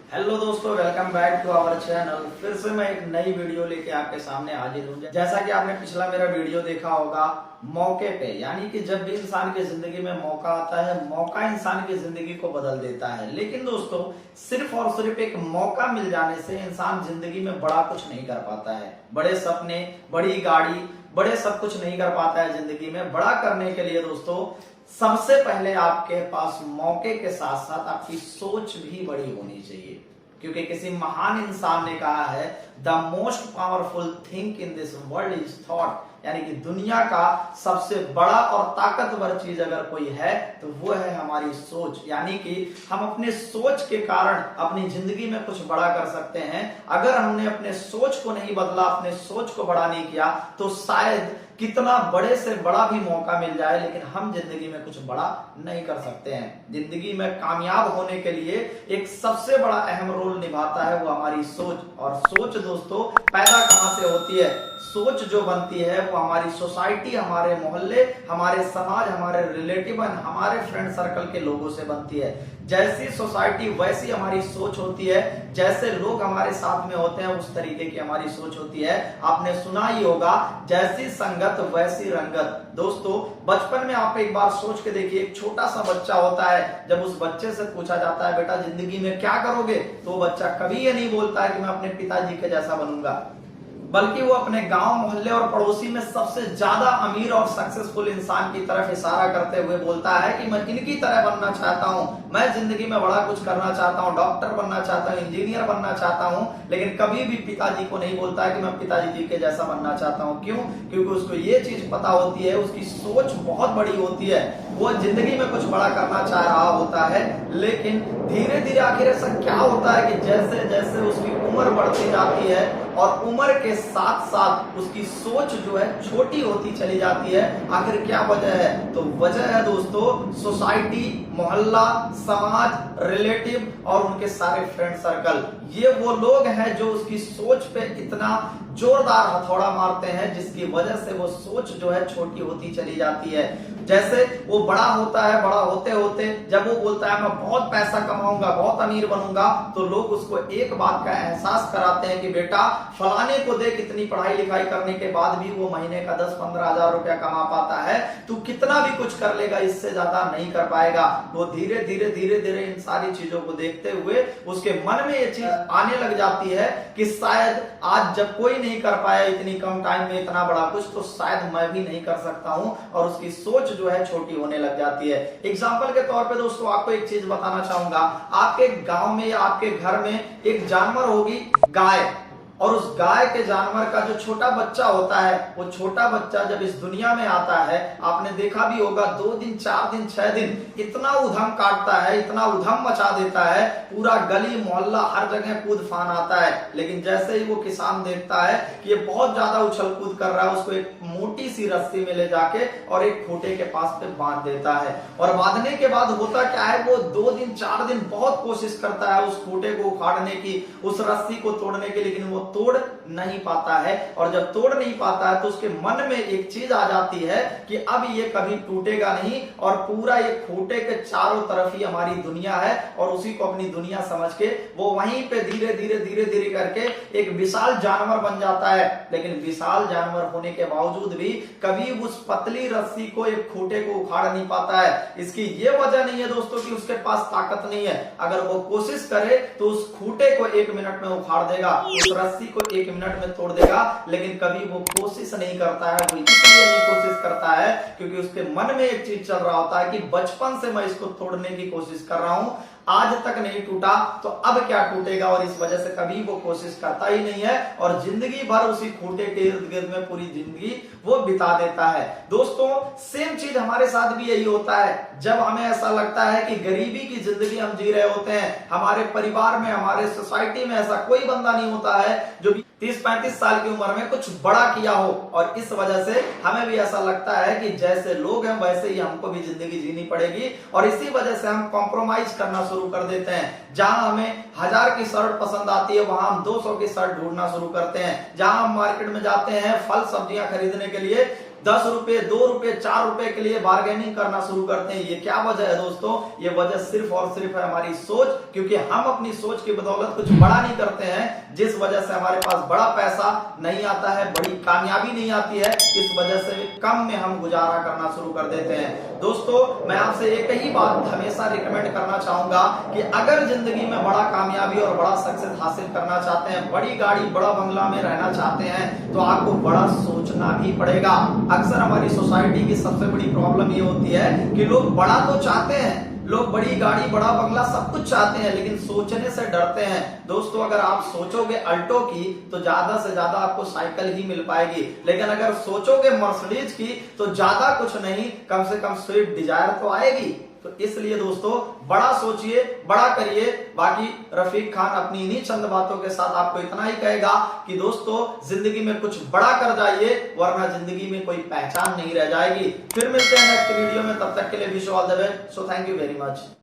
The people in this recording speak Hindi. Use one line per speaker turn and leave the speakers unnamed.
हेलो दोस्तों, welcome back to our channel. फिर से मैं एक नई वीडियो लेके आपके सामने हाजिर हूँ। जैसा कि आपने पिछला मेरा वीडियो देखा होगा मौके पे, यानी कि जब भी इंसान की जिंदगी में मौका आता है, मौका इंसान की जिंदगी को बदल देता है। लेकिन दोस्तों, सिर्फ और सिर्फ एक मौका मिल जाने से इंसान जिंदगी में बड़ा कुछ नहीं कर पाता है। बड़े सपने, बड़ी गाड़ी, बड़े सब कुछ नहीं कर पाता है जिंदगी में। बड़ा करने के लिए दोस्तों सबसे पहले आपके पास मौके के साथ साथ आपकी सोच भी बड़ी होनी चाहिए। क्योंकि किसी महान इंसान ने कहा है, the most powerful thing in this world is thought, यानी कि दुनिया का सबसे बड़ा और ताकतवर चीज अगर कोई है तो वो है हमारी सोच। यानी कि हम अपने सोच के कारण अपनी जिंदगी में कुछ बड़ा कर सकते हैं। अगर हमने अपने सोच को नहीं बदला, अपने सोच को बड़ा नहीं किया, तो शायद कितना बड़े से बड़ा भी मौका मिल जाए, लेकिन हम जिंदगी में कुछ बड़ा नहीं कर सकते हैं। जिंदगी में कामयाब होने के लिए एक सबसे बड़ा अहम रोल निभाता है वो हमारी सोच। और सोच दोस्तों पैदा कहां से होती है? सोच जो बनती है वो हमारी सोसाइटी, हमारे मोहल्ले, हमारे समाज, हमारे रिलेटिव, हमारे फ्रेंड सर्कल के लोगों से बनती है। जैसी सोसाइटी वैसी हमारी सोच होती है, जैसे लोग हमारे साथ में होते हैं उस तरीके की हमारी सोच होती है। आपने सुना ही होगा, जैसी संगत वैसी रंगत। दोस्तों बचपन में आप एक बार सोच के देखिए, एक छोटा सा बच्चा होता है, जब उस बच्चे से पूछा जाता है बेटा जिंदगी में क्या करोगे, तो वो बच्चा कभी ये नहीं बोलता है कि मैं अपने पिताजी के जैसा बनूंगा, बल्कि वो अपने गांव, मोहल्ले और पड़ोसी में सबसे ज्यादा अमीर और सक्सेसफुल इंसान की तरफ इशारा करते हुए बोलता है कि मैं इनकी तरह बनना चाहता हूं, मैं जिंदगी में बड़ा कुछ करना चाहता हूं, डॉक्टर बनना चाहता हूं, इंजीनियर बनना चाहता हूं। लेकिन कभी भी पिताजी को नहीं बोलता है कि मैं पिताजी जी के जैसा बनना चाहता हूं। क्यों? क्योंकि उसको ये चीज पता होती है, उसकी सोच बहुत बड़ी होती है, वो जिंदगी में कुछ बड़ा करना चाह रहा होता है। लेकिन धीरे धीरे आखिर ऐसा क्या होता है कि जैसे जैसे उसकी उम्र बढ़ती जाती है और उम्र के साथ साथ उसकी सोच जो है छोटी होती चली जाती है। आखिर क्या वजह है? तो वजह है दोस्तों सोसाइटी, मोहल्ला, समाज, रिलेटिव और उनके सारे फ्रेंड सर्कल। ये वो लोग हैं जो उसकी सोच पे इतना जोरदार हथौड़ा मारते हैं, जिसकी वजह से वो सोच जो है छोटी होती चली जाती है। जैसे वो बड़ा होता है, बड़ा होते होते जब वो बोलता है मैं बहुत पैसा कमाऊंगा, बहुत अमीर बनूंगा, तो लोग उसको एक बात का एहसास कराते हैं कि बेटा फलाने को देख, इतनी पढ़ाई लिखाई करने के बाद भी वो महीने का 10-15 हजार रुपया कमा पाता है, तू कितना भी कुछ कर लेगा इससे ज्यादा नहीं कर पाएगा। वो धीरे धीरे धीरे धीरे इन सारी चीजों को देखते हुए उसके मन में ये चीज आने लग जाती है कि शायद आज जब कोई नहीं कर पाया इतनी कम टाइम में इतना बड़ा कुछ, तो शायद मैं भी नहीं कर सकता हूं। और उसकी सोच जो है छोटी होने लग जाती है। एग्जाम्पल के तौर पे दोस्तों आपको एक चीज बताना चाहूंगा। आपके गांव में या आपके घर में एक जानवर होगी, गाय, और उस गाय के जानवर का जो छोटा बच्चा होता है, वो छोटा बच्चा जब इस दुनिया में आता है, आपने देखा भी होगा 2 दिन, 4 दिन, 6 दिन इतना उधम काटता है, इतना उधम मचा देता है, पूरा गली मोहल्ला हर जगह कूद फान आता है। लेकिन जैसे ही वो किसान देखता है कि ये बहुत ज्यादा उछल कूद कर रहा है, उसको एक मोटी सी रस्सी में ले जाके और एक खूंटे के पास पे बांध देता है। और बांधने के बाद होता क्या है, वो 2 दिन 4 दिन बहुत कोशिश करता है उस खूंटे को उखाड़ने की, उस रस्सी को तोड़ने की, लेकिन वो तोड़ नहीं पाता है। और जब तोड़ नहीं पाता है तो उसके मन में एक चीज आ जाती है कि अब ये कभी टूटेगा नहीं, और पूरा ये खूंटे के चारों तरफ ही हमारी दुनिया है, और उसी को अपनी दुनिया समझ के वो वहीं पे धीरे धीरे धीरे धीरे करके एक विशाल जानवर बन जाता है। लेकिन विशाल जानवर होने के बावजूद भी कभी उस पतली रस्सी को, एक खूंटे को उखाड़ नहीं पाता है। इसकी ये वजह नहीं है दोस्तों कि उसके पास ताकत नहीं है। अगर वो कोशिश करे तो उस खूंटे को 1 मिनट में उखाड़ देगा, उस रस्सी को 1 मिनट में तोड़ देगा। लेकिन कभी वो कोशिश नहीं करता है। वो इसलिए नहीं कोशिश करता है क्योंकि उसके मन में एक चीज चल रहा होता है कि बचपन से मैं इसको तोड़ने की कोशिश कर रहा हूं, आज तक नहीं टूटा, तो अब क्या टूटेगा। और इस वजह से कभी वो कोशिश करता ही नहीं है, और जिंदगी भर उसी खूंटे के इर्द गिर्द में पूरी जिंदगी वो बिता देता है। दोस्तों सेम चीज हमारे साथ भी यही होता है। जब हमें ऐसा लगता है कि गरीबी की जिंदगी हम जी रहे होते हैं, हमारे परिवार में, हमारे सोसाइटी में ऐसा कोई बंदा नहीं होता है जो 30-35 साल की उम्र में कुछ बड़ा किया हो, और इस वजह से हमें भी ऐसा लगता है कि जैसे लोग हैं वैसे ही हमको भी जिंदगी जीनी पड़ेगी, और इसी वजह से हम कॉम्प्रोमाइज करना शुरू कर देते हैं। जहां हमें 1000 की शर्ट पसंद आती है, वहां हम 200 की शर्ट ढूंढना शुरू करते हैं। जहां हम मार्केट में जाते हैं फल सब्जियां खरीदने के लिए, 10 रुपए, 2 रुपए, 4 रुपए के लिए बार्गेनिंग करना शुरू करते हैं। ये क्या वजह है दोस्तों? ये वजह सिर्फ और सिर्फ है हमारी सोच, क्योंकि हम अपनी सोच की बदौलत कुछ बड़ा नहीं करते हैं, जिस वजह से हमारे पास बड़ा पैसा नहीं आता है, बड़ी कामयाबी नहीं आती है। इस वजह से कम में हम गुजारा करना शुरू कर देते हैं। दोस्तों, मैं आपसे एक ही बात हमेशा रिकमेंड करना चाहूंगा कि अगर जिंदगी में बड़ा कामयाबी और बड़ा सक्सेस हासिल करना चाहते हैं, बड़ी गाड़ी, बड़ा बंगला में रहना चाहते हैं, तो आपको बड़ा सोचना भी पड़ेगा। अक्सर हमारी सोसाइटी की सबसे बड़ी प्रॉब्लम ये होती है कि लोग बड़ा तो चाहते हैं, लोग बड़ी गाड़ी, बड़ा बंगला सब कुछ चाहते हैं, लेकिन सोचने से डरते हैं। दोस्तों, अगर आप सोचोगे अल्टो की तो ज्यादा से ज्यादा आपको साइकिल ही मिल पाएगी, लेकिन अगर सोचोगे मर्सिडीज की तो ज्यादा कुछ नहीं, कम से कम स्विफ्ट डिजायर तो आएगी। तो इसलिए दोस्तों, बड़ा सोचिए, बड़ा करिए। बाकी रफीक खान अपनी इन्हीं चंद बातों के साथ आपको इतना ही कहेगा कि दोस्तों, जिंदगी में कुछ बड़ा कर जाइए, वरना जिंदगी में कोई पहचान नहीं रह जाएगी। फिर मिलते हैं नेक्स्ट वीडियो में, तब तक के लिए wish you all the best. So thank you very much.